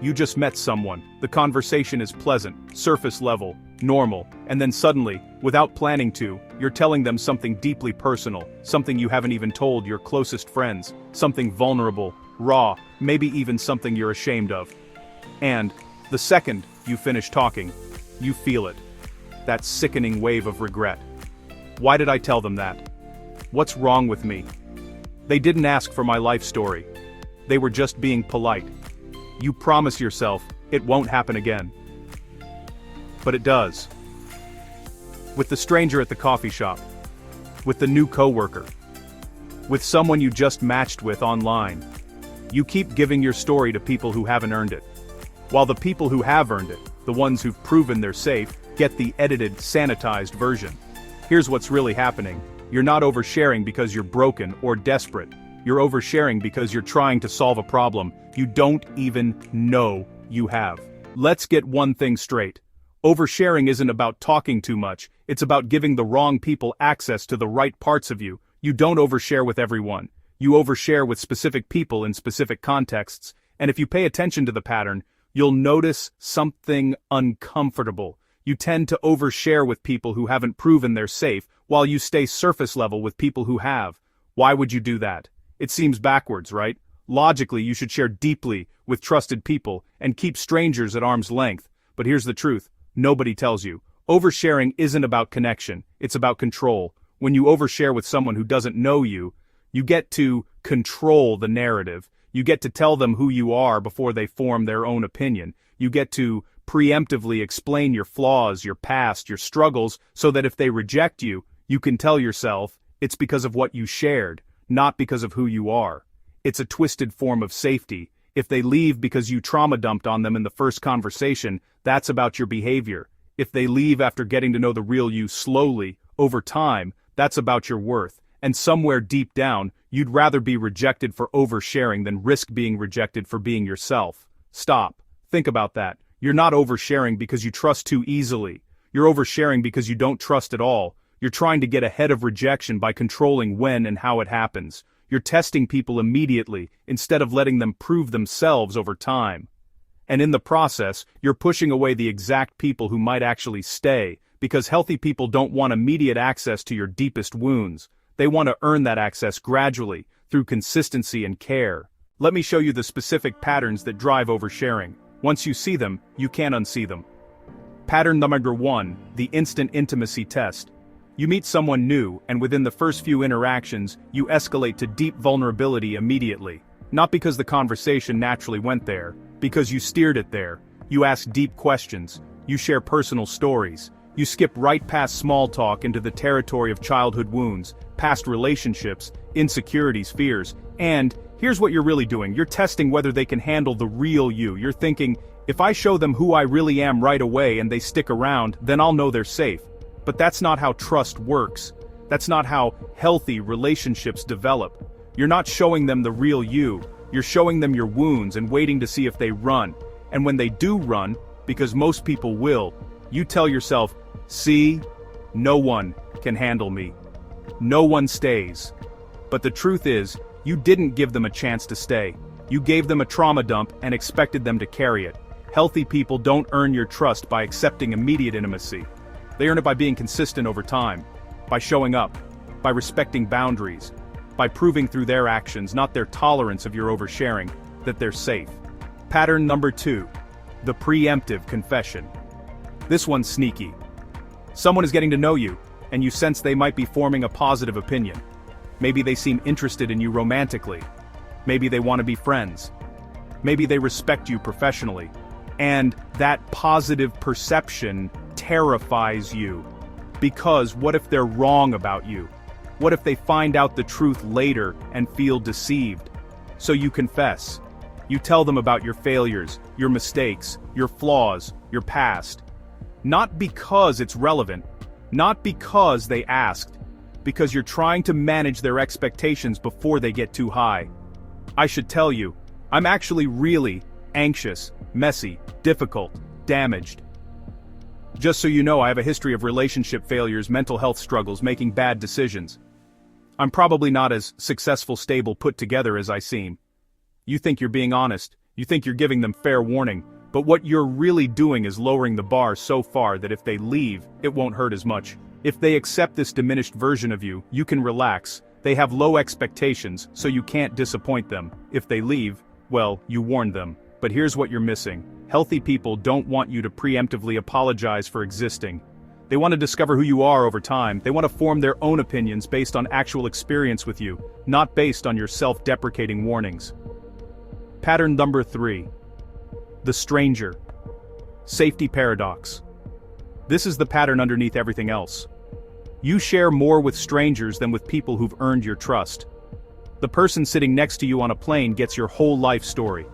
You just met someone, the conversation is pleasant, surface level, normal, and then suddenly, without planning to, you're telling them something deeply personal, something you haven't even told your closest friends, something vulnerable, raw, maybe even something you're ashamed of. And, the second you finish talking, you feel it. That sickening wave of regret. Why did I tell them that? What's wrong with me? They didn't ask for my life story. They were just being polite. You promise yourself, it won't happen again. But it does. With the stranger at the coffee shop. With the new coworker. With someone you just matched with online. You keep giving your story to people who haven't earned it. While the people who have earned it, the ones who've proven they're safe, get the edited, sanitized version. Here's what's really happening. You're not oversharing because you're broken or desperate. You're oversharing because you're trying to solve a problem you don't even know you have. Let's get one thing straight. Oversharing isn't about talking too much, it's about giving the wrong people access to the right parts of you. You don't overshare with everyone. You overshare with specific people in specific contexts, and if you pay attention to the pattern, you'll notice something uncomfortable. You tend to overshare with people who haven't proven they're safe, while you stay surface level with people who have. Why would you do that? It seems backwards, right? Logically, you should share deeply with trusted people and keep strangers at arm's length. But here's the truth. Nobody tells you. Oversharing isn't about connection, it's about control. When you overshare with someone who doesn't know you, you get to control the narrative. You get to tell them who you are before they form their own opinion. You get to preemptively explain your flaws, your past, your struggles, so that if they reject you, you can tell yourself, it's because of what you shared, not because of who you are. It's a twisted form of safety. If they leave because you trauma dumped on them in the first conversation, that's about your behavior. If they leave after getting to know the real you slowly, over time, that's about your worth. And somewhere deep down, you'd rather be rejected for oversharing than risk being rejected for being yourself. Stop. Think about that. You're not oversharing because you trust too easily. You're oversharing because you don't trust at all. You're trying to get ahead of rejection by controlling when and how it happens. You're testing people immediately, instead of letting them prove themselves over time. And in the process, you're pushing away the exact people who might actually stay, because healthy people don't want immediate access to your deepest wounds. They want to earn that access gradually, through consistency and care. Let me show you the specific patterns that drive oversharing. Once you see them, you can't unsee them. Pattern number 1, the instant intimacy test. You meet someone new, and within the first few interactions, you escalate to deep vulnerability immediately. Not because the conversation naturally went there, because you steered it there. You ask deep questions. You share personal stories. You skip right past small talk into the territory of childhood wounds, past relationships, insecurities, fears, and here's what you're really doing. You're testing whether they can handle the real you. You're thinking, if I show them who I really am right away and they stick around, then I'll know they're safe. But that's not how trust works. That's not how healthy relationships develop. You're not showing them the real you. You're showing them your wounds and waiting to see if they run. And when they do run, because most people will, you tell yourself, see, no one can handle me. No one stays. But the truth is, you didn't give them a chance to stay. You gave them a trauma dump and expected them to carry it. Healthy people don't earn your trust by accepting immediate intimacy. They earn it by being consistent over time, by showing up, by respecting boundaries, by proving through their actions, not their tolerance of your oversharing, that they're safe. Pattern number 2, the preemptive confession. This one's sneaky. Someone is getting to know you, and you sense they might be forming a positive opinion. Maybe they seem interested in you romantically. Maybe they want to be friends. Maybe they respect you professionally. And that positive perception terrifies you. Because what if they're wrong about you? What if they find out the truth later and feel deceived? So you confess. You tell them about your failures, your mistakes, your flaws, your past. Not because it's relevant, not because they asked, because you're trying to manage their expectations before they get too high. I should tell you, I'm actually really anxious, messy, difficult, damaged. Just so you know, I have a history of relationship failures, mental health struggles, making bad decisions. I'm probably not as successful, stable, put together as I seem. You think you're being honest, You think you're giving them fair warning, but what you're really doing is lowering the bar so far that if they leave, it won't hurt as much. If they accept this diminished version of you, you can relax. They have low expectations, so you can't disappoint them. If they leave, well, you warned them. But here's what you're missing. Healthy people don't want you to preemptively apologize for existing. They want to discover who you are over time. They want to form their own opinions based on actual experience with you, not based on your self-deprecating warnings. Pattern number 3. The stranger. Safety paradox. This is the pattern underneath everything else. You share more with strangers than with people who've earned your trust. The person sitting next to you on a plane gets your whole life story.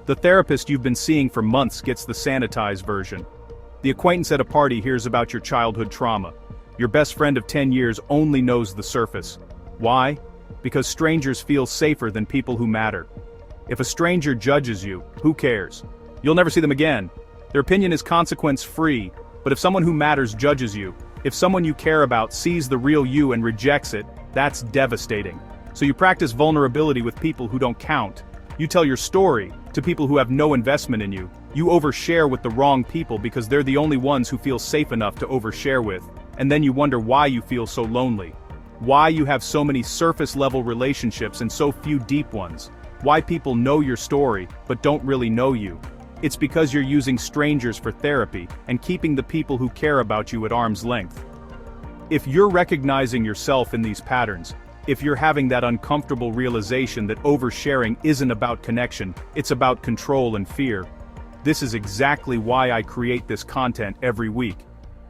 The therapist you've been seeing for months gets the sanitized version. The acquaintance at a party hears about your childhood trauma. Your best friend of 10 years only knows the surface. Why? Because strangers feel safer than people who matter. If a stranger judges you, who cares? You'll never see them again. Their opinion is consequence-free, but if someone who matters judges you, if someone you care about sees the real you and rejects it, that's devastating. So you practice vulnerability with people who don't count. You tell your story to people who have no investment in you. You overshare with the wrong people because they're the only ones who feel safe enough to overshare with. And then you wonder why you feel so lonely. Why you have so many surface-level relationships and so few deep ones. Why people know your story, but don't really know you. It's because you're using strangers for therapy and keeping the people who care about you at arm's length. If you're recognizing yourself in these patterns, if you're having that uncomfortable realization that oversharing isn't about connection, it's about control and fear, this is exactly why I create this content every week.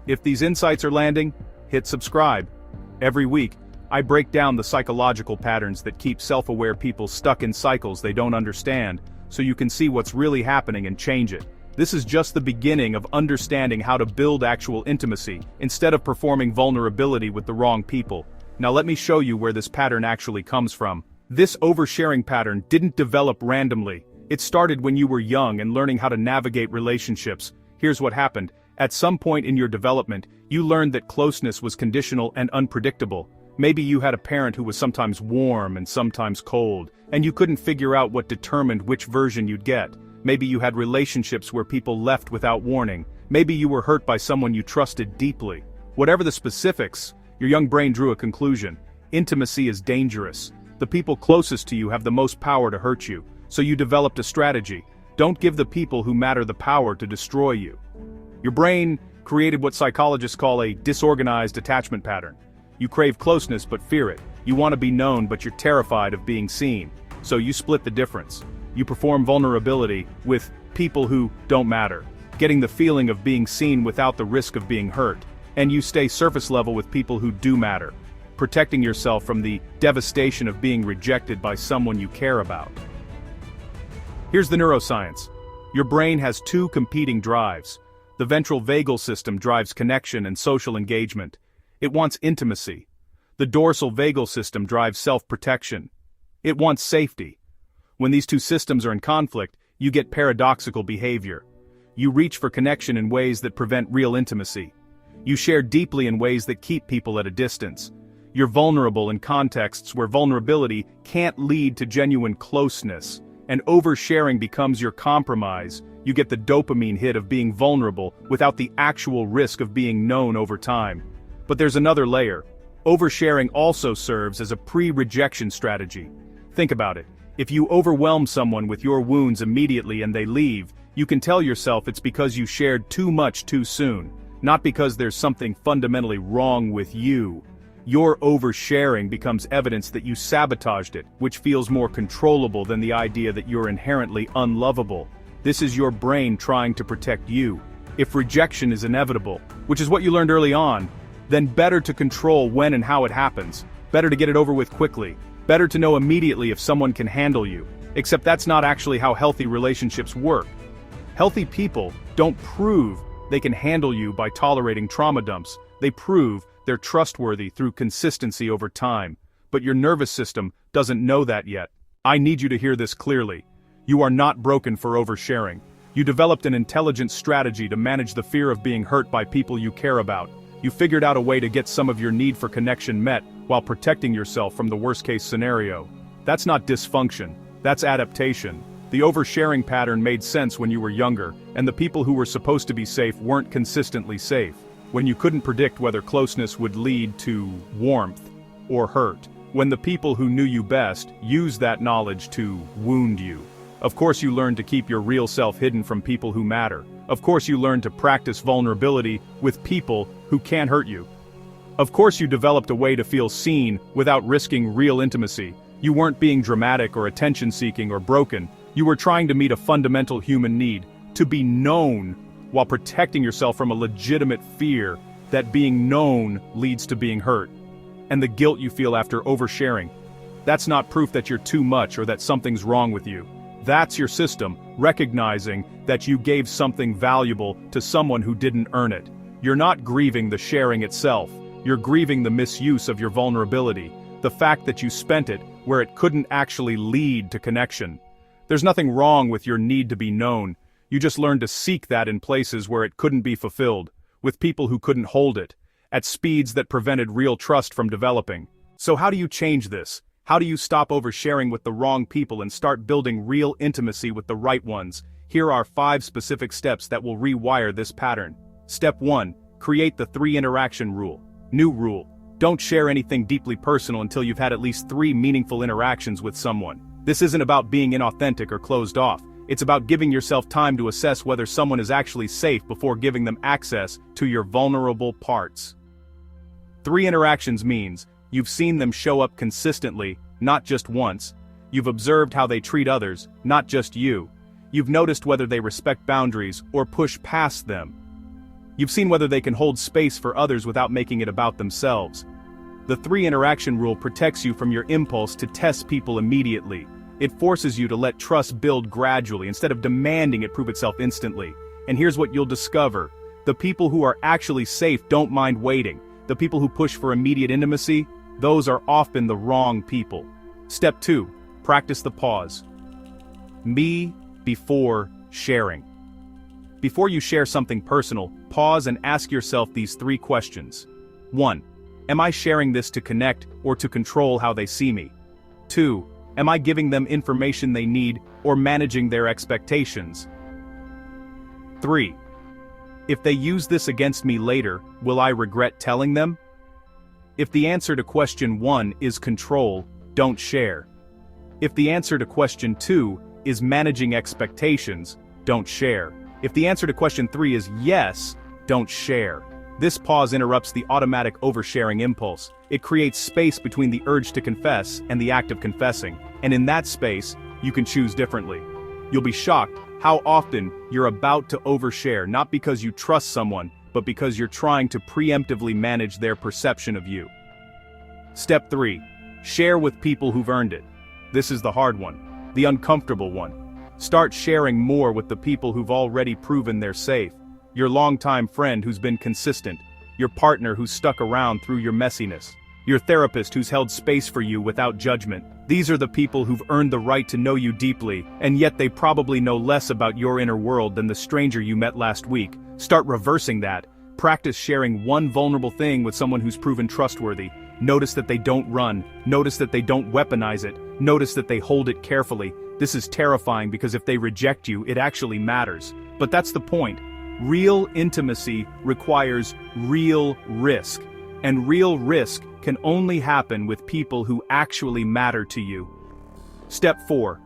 If these insights are landing, hit subscribe. Every week, I break down the psychological patterns that keep self-aware people stuck in cycles they don't understand, so you can see what's really happening and change it. This is just the beginning of understanding how to build actual intimacy, instead of performing vulnerability with the wrong people. Now let me show you where this pattern actually comes from. This oversharing pattern didn't develop randomly. It started when you were young and learning how to navigate relationships. Here's what happened. At some point in your development, you learned that closeness was conditional and unpredictable. Maybe you had a parent who was sometimes warm and sometimes cold, and you couldn't figure out what determined which version you'd get. Maybe you had relationships where people left without warning. Maybe you were hurt by someone you trusted deeply. Whatever the specifics, your young brain drew a conclusion. Intimacy is dangerous. The people closest to you have the most power to hurt you, so you developed a strategy. Don't give the people who matter the power to destroy you. Your brain created what psychologists call a disorganized attachment pattern. You crave closeness but fear it. You want to be known but you're terrified of being seen. So you split the difference. You perform vulnerability with people who don't matter, getting the feeling of being seen without the risk of being hurt. And you stay surface level with people who do matter, protecting yourself from the devastation of being rejected by someone you care about. Here's the neuroscience. Your brain has two competing drives. The ventral vagal system drives connection and social engagement. It wants intimacy. The dorsal vagal system drives self-protection. It wants safety. When these two systems are in conflict, you get paradoxical behavior. You reach for connection in ways that prevent real intimacy. You share deeply in ways that keep people at a distance. You're vulnerable in contexts where vulnerability can't lead to genuine closeness, and oversharing becomes your compromise. You get the dopamine hit of being vulnerable without the actual risk of being known over time. But there's another layer. Oversharing also serves as a pre-rejection strategy. Think about it. If you overwhelm someone with your wounds immediately and they leave, you can tell yourself it's because you shared too much too soon, not because there's something fundamentally wrong with you. Your oversharing becomes evidence that you sabotaged it, which feels more controllable than the idea that you're inherently unlovable. This is your brain trying to protect you. If rejection is inevitable, which is what you learned early on, then better to control when and how it happens. Better to get it over with quickly. Better to know immediately if someone can handle you. Except that's not actually how healthy relationships work. Healthy people don't prove they can handle you by tolerating trauma dumps. They prove they're trustworthy through consistency over time. But your nervous system doesn't know that yet. I need you to hear this clearly. You are not broken for oversharing. You developed an intelligent strategy to manage the fear of being hurt by people you care about. You figured out a way to get some of your need for connection met while protecting yourself from the worst-case scenario. That's not dysfunction. That's adaptation. The oversharing pattern made sense when you were younger, and the people who were supposed to be safe weren't consistently safe. When you couldn't predict whether closeness would lead to warmth or hurt. When the people who knew you best used that knowledge to wound you. Of course you learned to keep your real self hidden from people who matter. Of course you learned to practice vulnerability with people who can't hurt you. Of course you developed a way to feel seen without risking real intimacy. You weren't being dramatic or attention-seeking or broken. You were trying to meet a fundamental human need, to be known, while protecting yourself from a legitimate fear that being known leads to being hurt. And the guilt you feel after oversharing. That's not proof that you're too much or that something's wrong with you. That's your system, recognizing that you gave something valuable to someone who didn't earn it. You're not grieving the sharing itself. You're grieving the misuse of your vulnerability, the fact that you spent it where it couldn't actually lead to connection. There's nothing wrong with your need to be known. You just learned to seek that in places where it couldn't be fulfilled, with people who couldn't hold it, at speeds that prevented real trust from developing. So how do you change this? How do you stop oversharing with the wrong people and start building real intimacy with the right ones? Here are 5 specific steps that will rewire this pattern. Step 1. Create the 3 interaction rule. New rule. Don't share anything deeply personal until you've had at least 3 meaningful interactions with someone. This isn't about being inauthentic or closed off. It's about giving yourself time to assess whether someone is actually safe before giving them access to your vulnerable parts. 3 interactions means you've seen them show up consistently, not just once. You've observed how they treat others, not just you. You've noticed whether they respect boundaries or push past them. You've seen whether they can hold space for others without making it about themselves. The 3 interaction rule protects you from your impulse to test people immediately. It forces you to let trust build gradually instead of demanding it prove itself instantly. And here's what you'll discover. The people who are actually safe don't mind waiting. The people who push for immediate intimacy, those are often the wrong people. Step 2. Practice the pause. Me before sharing. Before you share something personal, pause and ask yourself these 3 questions. 1. Am I sharing this to connect or to control how they see me? 2. Am I giving them information they need or managing their expectations? 3. If they use this against me later, will I regret telling them? If the answer to question 1 is control, don't share. If the answer to question 2 is managing expectations, don't share. If the answer to question 3 is yes, don't share. This pause interrupts the automatic oversharing impulse. It creates space between the urge to confess and the act of confessing, and in that space, you can choose differently. You'll be shocked how often you're about to overshare, not because you trust someone, but because you're trying to preemptively manage their perception of you. Step 3. Share with people who've earned it. This is the hard one, the uncomfortable one. Start sharing more with the people who've already proven they're safe. Your longtime friend who's been consistent, your partner who's stuck around through your messiness, your therapist who's held space for you without judgment. These are the people who've earned the right to know you deeply, and yet they probably know less about your inner world than the stranger you met last week. Start reversing that. Practice sharing one vulnerable thing with someone who's proven trustworthy. Notice that they don't run. Notice that they don't weaponize it. Notice that they hold it carefully. This is terrifying because if they reject you, it actually matters. But that's the point. Real intimacy requires real risk. And real risk can only happen with people who actually matter to you. Step 4.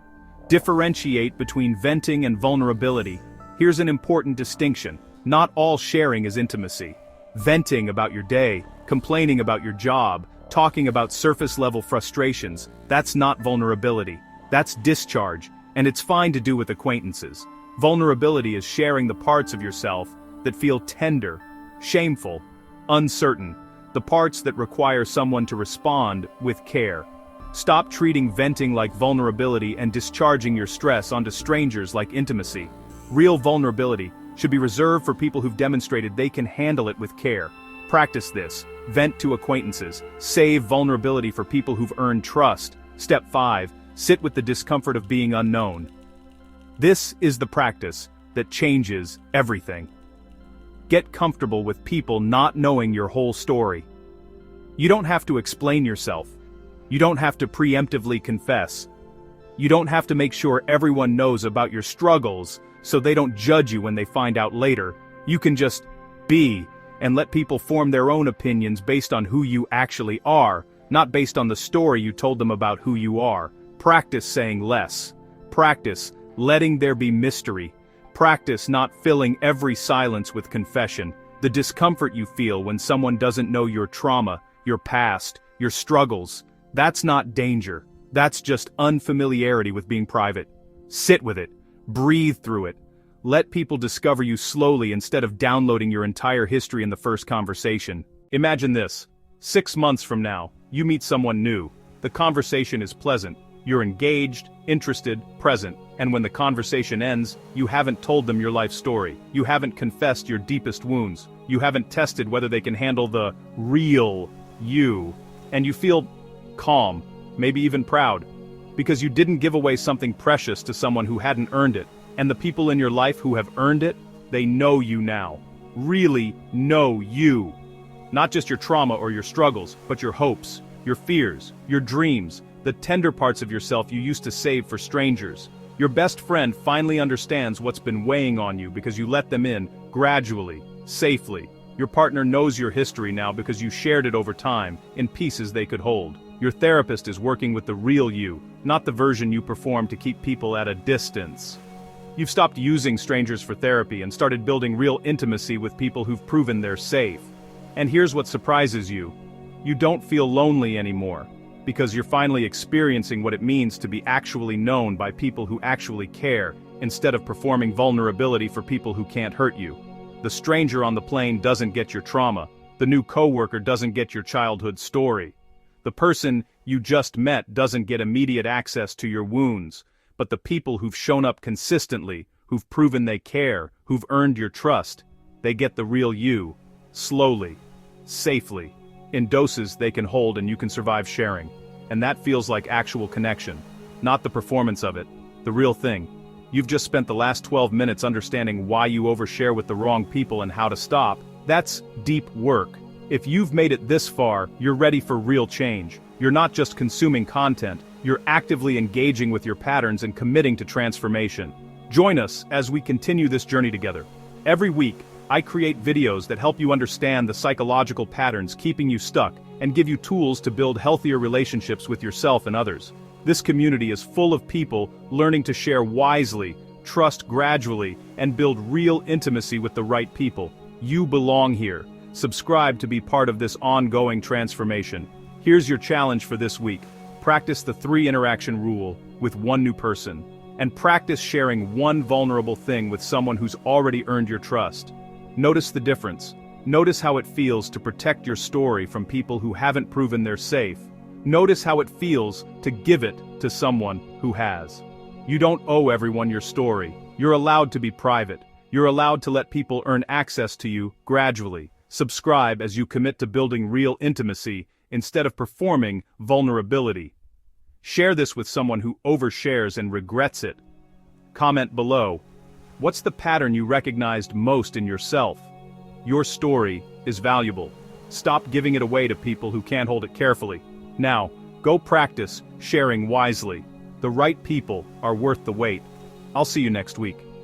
Differentiate between venting and vulnerability. Here's an important distinction. Not all sharing is intimacy. Venting about your day, complaining about your job, talking about surface-level frustrations, that's not vulnerability. That's discharge, and it's fine to do with acquaintances. Vulnerability is sharing the parts of yourself that feel tender, shameful, uncertain, the parts that require someone to respond with care. Stop treating venting like vulnerability and discharging your stress onto strangers like intimacy. Real vulnerability should be reserved for people who've demonstrated they can handle it with care. Practice this. Vent to acquaintances. Save vulnerability for people who've earned trust. Step 5. Sit with the discomfort of being unknown. This is the practice that changes everything. Get comfortable with people not knowing your whole story. You don't have to explain yourself. You don't have to preemptively confess. You don't have to make sure everyone knows about your struggles so they don't judge you when they find out later. You can just be and let people form their own opinions based on who you actually are, not based on the story you told them about who you are. Practice saying less. Practice letting there be mystery. Practice not filling every silence with confession. The discomfort you feel when someone doesn't know your trauma, your past, your struggles, that's not danger. That's just unfamiliarity with being private. Sit with it. Breathe through it. Let people discover you slowly instead of downloading your entire history in the first conversation. Imagine this. 6 months from now, you meet someone new. The conversation is pleasant. You're engaged, interested, present, and when the conversation ends, you haven't told them your life story. You haven't confessed your deepest wounds. You haven't tested whether they can handle the real you. And you feel calm, maybe even proud, because you didn't give away something precious to someone who hadn't earned it. And the people in your life who have earned it, they know you now. Really know you. Not just your trauma or your struggles, but your hopes, your fears, your dreams, the tender parts of yourself you used to save for strangers. Your best friend finally understands what's been weighing on you because you let them in, gradually, safely. Your partner knows your history now because you shared it over time, in pieces they could hold. Your therapist is working with the real you, not the version you perform to keep people at a distance. You've stopped using strangers for therapy and started building real intimacy with people who've proven they're safe. And here's what surprises you. You don't feel lonely anymore, because you're finally experiencing what it means to be actually known by people who actually care, instead of performing vulnerability for people who can't hurt you. The stranger on the plane doesn't get your trauma. The new coworker doesn't get your childhood story. The person you just met doesn't get immediate access to your wounds. But the people who've shown up consistently, who've proven they care, who've earned your trust, they get the real you, slowly, safely, in doses they can hold and you can survive sharing. And that feels like actual connection, not the performance of it, the real thing. You've just spent the last 12 minutes understanding why you overshare with the wrong people and how to stop. That's deep work. If you've made it this far, you're ready for real change. You're not just consuming content, you're actively engaging with your patterns and committing to transformation. Join us as we continue this journey together. Every week, I create videos that help you understand the psychological patterns keeping you stuck and give you tools to build healthier relationships with yourself and others. This community is full of people learning to share wisely, trust gradually, and build real intimacy with the right people. You belong here. Subscribe to be part of this ongoing transformation. Here's your challenge for this week. Practice the 3 interaction rule with one new person, and practice sharing one vulnerable thing with someone who's already earned your trust. Notice the difference. Notice how it feels to protect your story from people who haven't proven they're safe. Notice how it feels to give it to someone who has. You don't owe everyone your story. You're allowed to be private. You're allowed to let people earn access to you gradually. Subscribe as you commit to building real intimacy instead of performing vulnerability. Share this with someone who overshares and regrets it. Comment below. What's the pattern you recognized most in yourself? Your story is valuable. Stop giving it away to people who can't hold it carefully. Now, go practice sharing wisely. The right people are worth the wait. I'll see you next week.